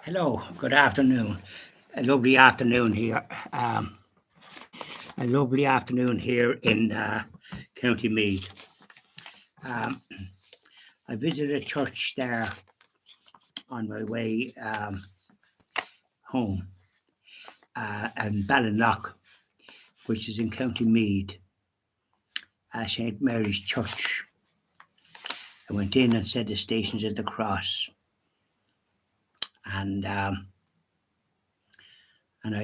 Hello, good afternoon. A lovely afternoon here. A lovely afternoon here in County Meath. Um, I visited a church there on my way home in Ballinlough, which is in County Meath, St Mary's Church. I went in and said the Stations of the Cross, and I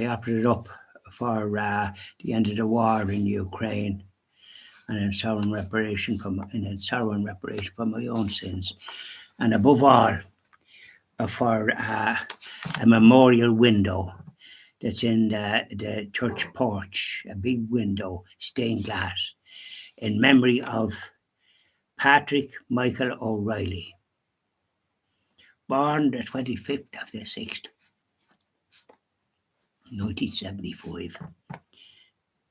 offered it up for the end of the war in Ukraine, and in sorrow and reparation for my own sins, and above all, for a memorial window that's in the church porch, a big window, stained glass, in memory of Patrick Michael O'Reilly, born the 25th of the 6th, 1975,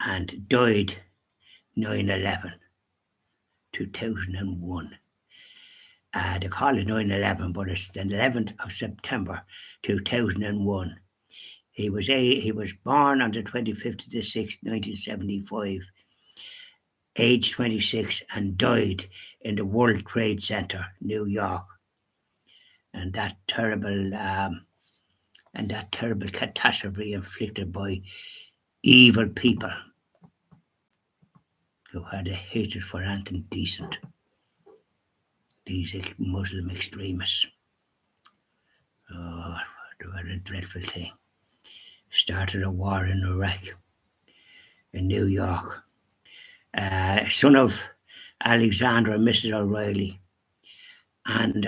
and died 9/11, 2001. They call it 9/11, but it's the 11th of September 2001. He was born on the 25th of the 6th, 1975, age 26, and died in the World Trade Center, New York. And that terrible catastrophe inflicted by evil people who had a hatred for anything decent. These Muslim extremists. Oh, they were a dreadful thing. Started a war in Iraq, in New York. Son of Alexander and Mrs. O'Reilly, and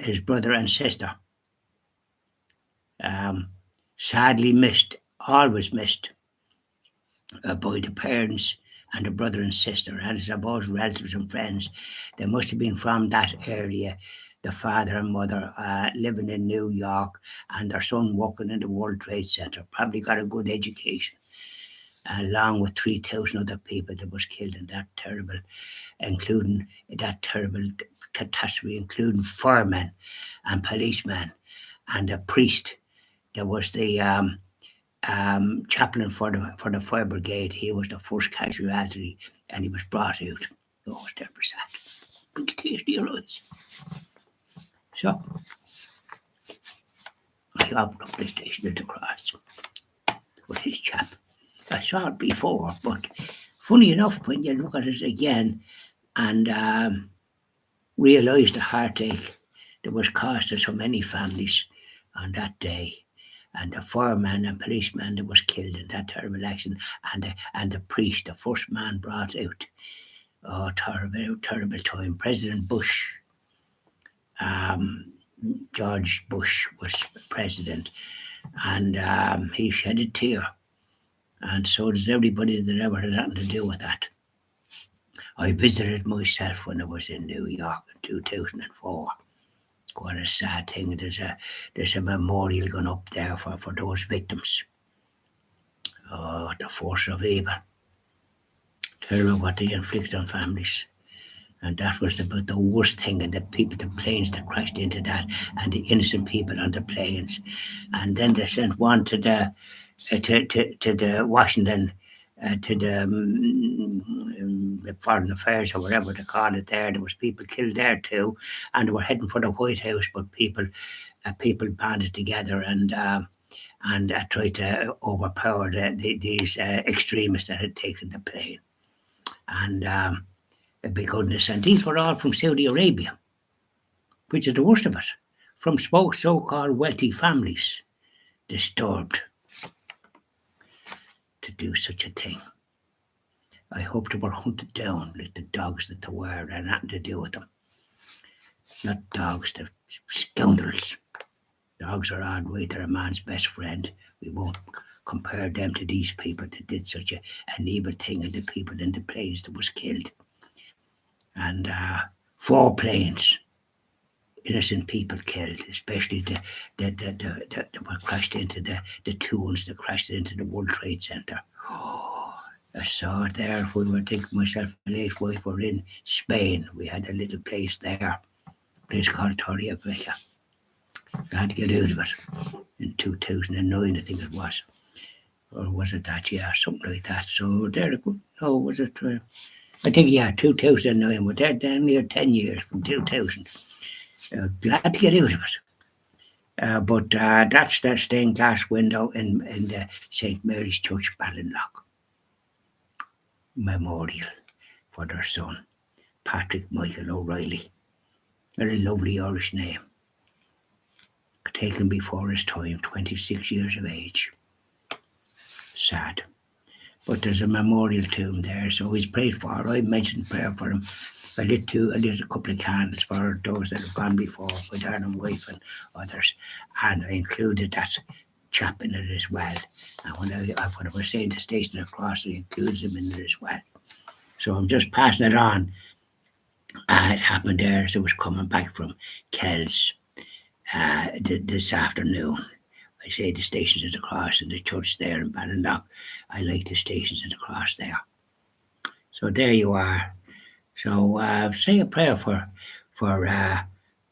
his brother and sister. Sadly missed, always missed by the parents and the brother and sister, and his both relatives and friends. They must have been from that area. The father and mother living in New York, and their son working in the World Trade Center. Probably got a good education, along with 3,000 other people that was killed in that terrible, including that terrible catastrophe, including firemen and policemen and a priest that was the chaplain for the fire brigade. He was the first casualty, and he was brought out. Oh, it's terrible sad. Brings tears to your eyes. So, I opened up the Station of the Cross with his chap. I saw it before, but funny enough, when you look at it again and realise the heartache that was caused to so many families on that day, and the fireman and policeman that was killed in that terrible accident, and the priest, the first man brought out. Oh, terrible time. President Bush, George Bush was president, and he shed a tear, and so does everybody that ever had anything to do with that. I visited myself when I was in New York in 2004. What a sad thing. There's a memorial going up there for those victims. Oh, the force of evil. Terrible what they inflict on families. And that was about the worst thing, and the planes that crashed into that, and the innocent people on the planes. And then they sent one to the Washington, to the Foreign Affairs or whatever they call it there. There was people killed there too, and they were heading for the White House, but people banded together and tried to overpower these extremists that had taken the plane. And goodness, and these were all from Saudi Arabia, which is the worst of it, from so-called wealthy families, disturbed to do such a thing. I hope they were hunted down like the dogs that they were, and nothing to do with them. Not dogs, they're scoundrels. Dogs are odd way, they're a man's best friend. We won't compare them to these people that did such an evil thing, and the people in the planes that was killed. And 4 planes, innocent people killed, especially the one crashed into the 2 ones that crashed into the World Trade Center. Oh, I saw it there. If we were thinking, myself and my late wife were in Spain. We had a little place there, a place called Torrevieja. I had to get out of it in 2009, I think it was. Or was it that? Yeah, something like that. So there, no, was it? I think, yeah, 2009. But they're damn near 10 years from 2000. Glad to get out of it. But that's the stained glass window in the St. Mary's Church, Ballinlough. Memorial for their son, Patrick Michael O'Reilly. Very lovely Irish name. Taken before his time, 26 years of age. Sad. But there's a memorial to him there, so he's prayed for. I mentioned prayer for him. I lit a couple of candles for those that have gone before, my dad and wife and others, and I included that chap in it as well. And when I was saying to Station Across, I included him in it as well. So I'm just passing it on. It happened there as I was coming back from Kells this afternoon. I say the Stations of the Cross and the church there in Ballinlough. I like the Stations of the Cross there. So there you are. So say a prayer for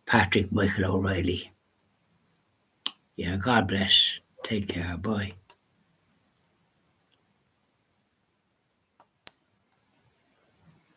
Patrick Michael O'Reilly. Yeah, God bless. Take care. Bye.